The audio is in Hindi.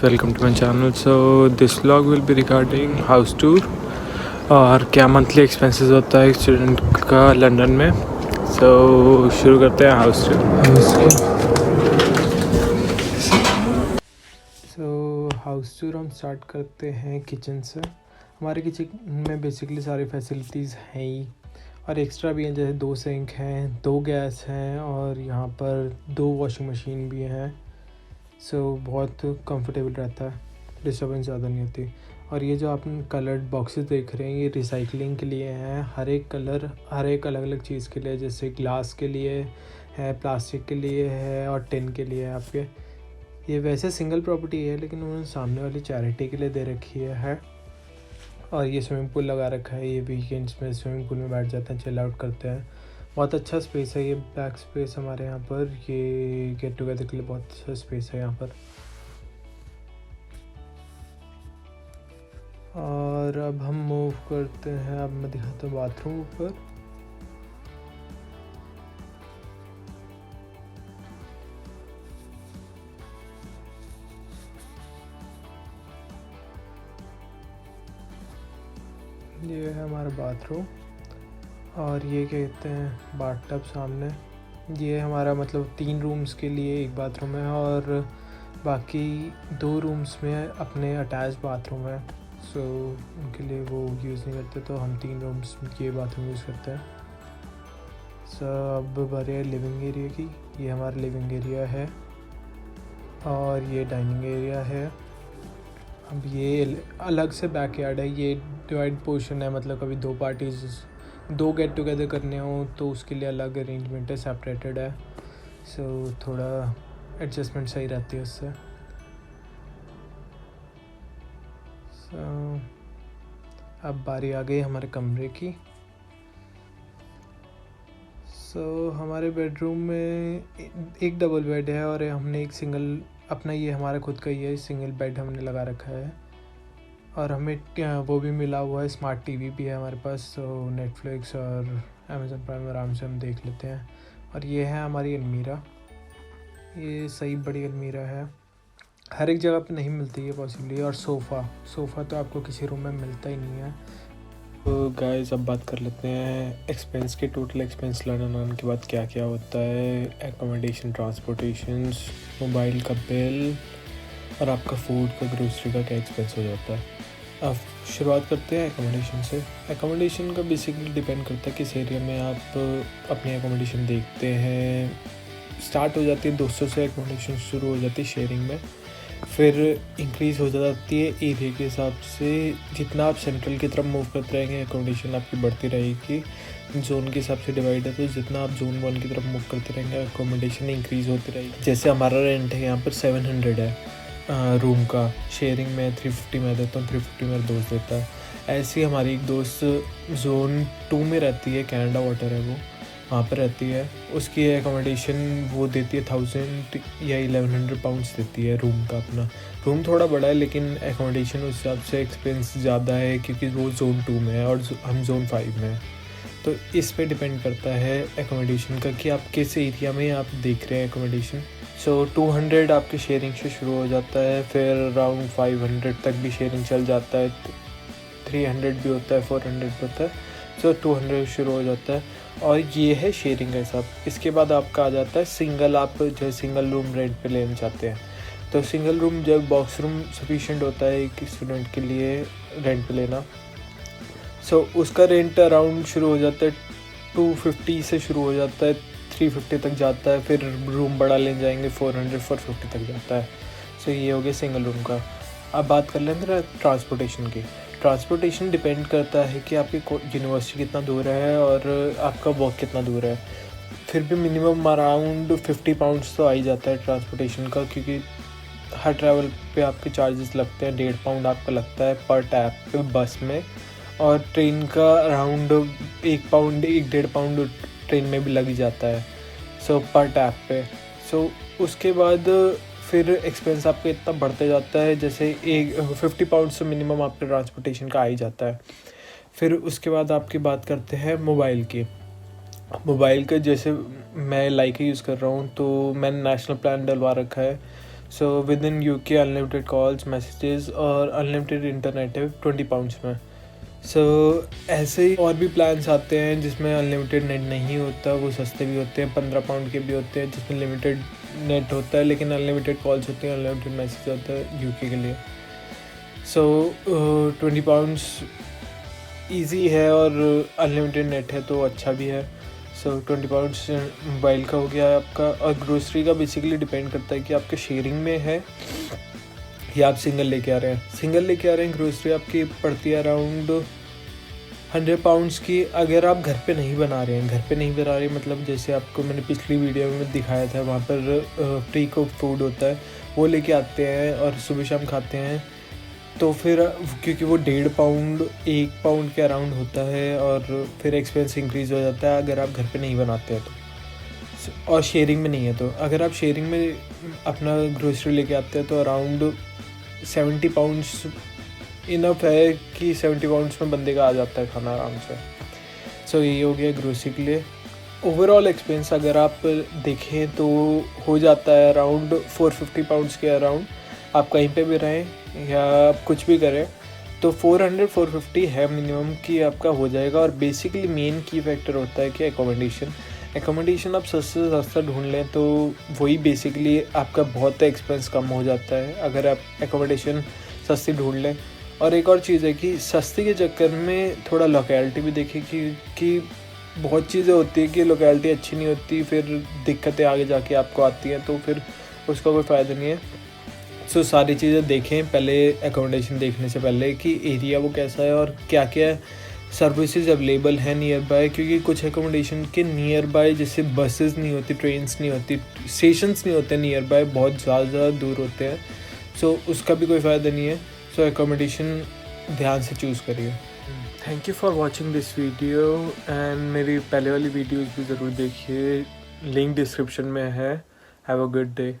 Welcome to my channel. So this vlog will be regarding house tour और क्या मंथली एक्सपेंसेस होता है एक स्टूडेंट का लंदन में. So शुरू करते हैं house tour. So house tour हम स्टार्ट करते हैं किचन से. हमारे किचन में बेसिकली सारी फैसिलिटीज़ हैं ही और एक्स्ट्रा भी हैं, जैसे 2 सिंक हैं, 2 गैस हैं और यहाँ पर 2 वॉशिंग मशीन भी हैं. सो बहुत कंफर्टेबल रहता है, डिस्टर्बेंस ज़्यादा नहीं होती. और ये जो आप कलर्ड बॉक्सेस देख रहे हैं ये रिसाइकलिंग के लिए हैं. हर एक कलर हर एक अलग अलग चीज़ के लिए, जैसे ग्लास के लिए है, प्लास्टिक के लिए है और टिन के लिए है आपके. ये वैसे सिंगल प्रॉपर्टी है लेकिन उन्होंने सामने वाली चैरिटी के लिए दे रखी है. और ये स्विमिंग पूल लगा रखा है. ये वीकेंड्स में स्विमिंग पूल में बैठ जाते हैं, चिल आउट करते हैं. बहुत अच्छा स्पेस है ये. बैक स्पेस हमारे यहाँ पर, ये गेट टुगेदर के लिए बहुत अच्छा स्पेस है यहाँ पर. और अब हम मूव करते हैं. अब मैं दिखाता हूँ बाथरूम ऊपर. ये है हमारा बाथरूम और ये कहते हैं बाथटब सामने. ये हमारा मतलब 3 रूम्स के लिए एक बाथरूम है और बाकी 2 रूम्स में अपने अटैच बाथरूम है. सो उनके लिए वो यूज़ नहीं करते, तो हम 3 रूम्स के बाथरूम यूज़ करते हैं. अब बारी है लिविंग एरिया की. ये हमारा लिविंग एरिया है और ये डाइनिंग एरिया है. अब ये अलग से बैकयार्ड है. ये डिवाइड पोर्शन है, मतलब कभी 2 पार्टीज 2 गेट टुगेदर करने हो तो उसके लिए अलग अरेंजमेंट है, सेपरेटेड है. सो थोड़ा एडजस्टमेंट सही रहती है उससे. अब बारी आ गई हमारे कमरे की. हमारे बेडरूम में एक डबल बेड है और हमने एक सिंगल अपना, ये हमारा खुद का ही है, सिंगल बेड हमने लगा रखा है. और हमें वो भी मिला हुआ है, स्मार्ट टीवी भी है हमारे पास. सो नेटफ्लिक्स और अमेज़न प्राइम आराम से हम देख लेते हैं. और ये है हमारी अलमीरा. ये सही बड़ी अलमीरा है, हर एक जगह पे नहीं मिलती है पॉसिबली. और सोफ़ा तो आपको किसी रूम में मिलता ही नहीं है. तो गाइस अब बात कर लेते हैं एक्सपेंस के. टोटल एक्सपेंस लंदन आने के बाद क्या क्या होता है. एकोमोडेशन, ट्रांसपोर्टेशन, मोबाइल का बिल और आपका फूड का, ग्रोसरी का क्या एक्सपेंस हो जाता है. अब शुरुआत करते हैं एकोमोडेशन से. एकोमोडेशन का बेसिकली डिपेंड करता है किस एरिया में आप अपनी एकोमोडेशन देखते हैं. स्टार्ट हो जाती है 200 से एकोमोडेशन शुरू हो जाती है शेयरिंग में. फिर इंक्रीज़ हो जाती है एरिया के हिसाब से. जितना आप सेंट्रल की तरफ मूव करते रहेंगे एकोमोडेशन आपकी बढ़ती रहेगी. जोन के हिसाब से डिवाइड है, तो जितना आप जोन 1 की तरफ मूव करते रहेंगे एकोमोडेशन इंक्रीज़ होती रहेगी. जैसे हमारा रेंट है यहाँ पर 700 है रूम का. शेयरिंग में 350 मैं देता हूँ, 350 मेरा दोस्त देता है. ऐसी हमारी एक दोस्त जोन 2 में रहती है, कनाडा वाटर है वो, वहाँ पर रहती है. उसकी एकोमोडेशन वो देती है 1000 या 1100 पाउंड्स देती है रूम का. अपना रूम थोड़ा बड़ा है लेकिन एकोमोडेशन उस हिसाब से एक्सपेंस ज़्यादा है क्योंकि वो जोन 2 में है और हम जोन 5 में है. तो इस पे डिपेंड करता है एकोमोडेशन का कि आप किस एरिया में आप देख रहे हैं एकोमोडेशन. 200 आपके शेयरिंग से शुरू हो जाता है, फिर अराउंड 500 तक भी शेयरिंग चल जाता है, 300 भी होता है, 400 भी होता है. 200 शुरू हो जाता है और ये है शेयरिंग का हिसाब. इसके बाद आपका आ जाता है सिंगल. आप जो सिंगल रूम रेंट पे लेना चाहते हैं तो सिंगल रूम, जब बॉक्स रूम सफिशिएंट होता है एक स्टूडेंट के लिए रेंट पे लेना. उसका रेंट अराउंड शुरू हो जाता है 250 से शुरू हो जाता है, 350 तक जाता है. फिर रूम बड़ा ले जाएंगे 400-450 तक जाता है. ये हो गया सिंगल रूम का. अब बात कर लेंगे ट्रांसपोर्टेशन की. ट्रांसपोर्टेशन डिपेंड करता है कि आपकी यूनिवर्सिटी कितना दूर है और आपका वर्क कितना दूर है. फिर भी मिनिमम अराउंड 50 पाउंड्स तो आ ही जाता है ट्रांसपोर्टेशन का, क्योंकि हर ट्रैवल पे आपके चार्जेस लगते हैं. 1.5 पाउंड आपका लगता है पर टैप पे बस में, और ट्रेन का अराउंड 1 पाउंड 1.5 पाउंड ट्रेन में भी लग ही जाता है पर टैप पे. उसके बाद फिर एक्सपेंस आपका इतना बढ़ते जाता है, जैसे 50 पाउंड से मिनिमम आपके ट्रांसपोर्टेशन का आ ही जाता है. फिर उसके बाद आपकी बात करते हैं मोबाइल की. मोबाइल का जैसे मैं लाइक यूज़ कर रहा हूँ तो मैंने नेशनल प्लान डलवा रखा है. So with in UK unlimited calls, messages और अनलिमिटेड इंटरनेट है 20 पाउंड्स में। सो ऐसे ही और भी प्लान्स आते हैं जिसमें अनलिमिटेड नेट नहीं होता, वो सस्ते भी होते हैं, 15 पाउंड के भी होते हैं जिसमें लिमिटेड नेट होता है लेकिन अनलिमिटेड कॉल्स होती हैं, अनलिमिटेड मैसेज होता है यूके के लिए। सो 20 पाउंड्स ईजी है और अनलिमिटेड नेट है तो अच्छा भी है। सो 20 पाउंड्स मोबाइल का हो गया आपका। और ग्रोसरी का बेसिकली डिपेंड करता है कि आपके शेयरिंग में है या आप सिंगल लेके आ रहे हैं। सिंगल लेके आ रहे हैं ग्रोसरी आपकी पड़ती है अराउंड 100 पाउंड्स की। अगर आप घर पे नहीं बना रहे हैं, घर पे नहीं बना रहे मतलब जैसे आपको मैंने पिछली वीडियो में दिखाया था, वहाँ पर प्री कुक फूड होता है वो लेके आते हैं और सुबह शाम खाते हैं, तो फिर क्योंकि वो 1.5 पाउंड 1 पाउंड के अराउंड होता है और फिर एक्सपेंस इंक्रीज़ हो जाता है अगर आप घर पे नहीं बनाते हैं तो, और शेयरिंग में नहीं है तो। अगर आप शेयरिंग में अपना ग्रोसरी लेके आते हैं तो अराउंड 70 पाउंड्स इनफ है कि 70 पाउंड्स में बंदे का आ जाता है खाना आराम से। सो यही हो गया ग्रोसरी के लिए। ओवरऑल एक्सपेंस अगर आप देखें तो हो जाता है अराउंड 450 पाउंड्स के अराउंड। आप कहीं पे भी रहें या आप कुछ भी करें तो 400-450 है मिनिमम कि आपका हो जाएगा। और बेसिकली मेन की फैक्टर होता है कि एकोमोडेशन आप सस्ते से सस्ता ढूंढ लें तो वही बेसिकली आपका बहुत एक्सपेंस कम हो जाता है अगर आप एकोमोडेशन सस्ती ढूंढ लें। और एक और चीज़ है कि सस्ती के चक्कर में थोड़ा लोकेलिटी भी देखें कि बहुत चीज़ें होती है कि लोकेलिटी अच्छी नहीं होती, फिर दिक्कतें आगे जाके आपको आती हैं तो फिर उसका कोई फ़ायदा नहीं है। सो सारी चीज़ें देखें पहले एकोमोडेशन देखने से पहले कि एरिया वो कैसा है और क्या क्या सर्विसेज अवेलेबल है नियर बाय, क्योंकि कुछ एकोमोडेशन के नियर बाय जैसे बसेस नहीं होती, ट्रेन्स नहीं होती, स्टेशंस नहीं होते नियर बाय, बहुत ज़्यादा दूर होते हैं। सो उसका भी कोई फ़ायदा नहीं है। सो एकोमोडेशन ध्यान से चूज़ करिए। Thank you for watching this video and मेरी पहले वाली वीडियोज़ भी ज़रूर देखिए, लिंक डिस्क्रिप्शन में है। Have a good day.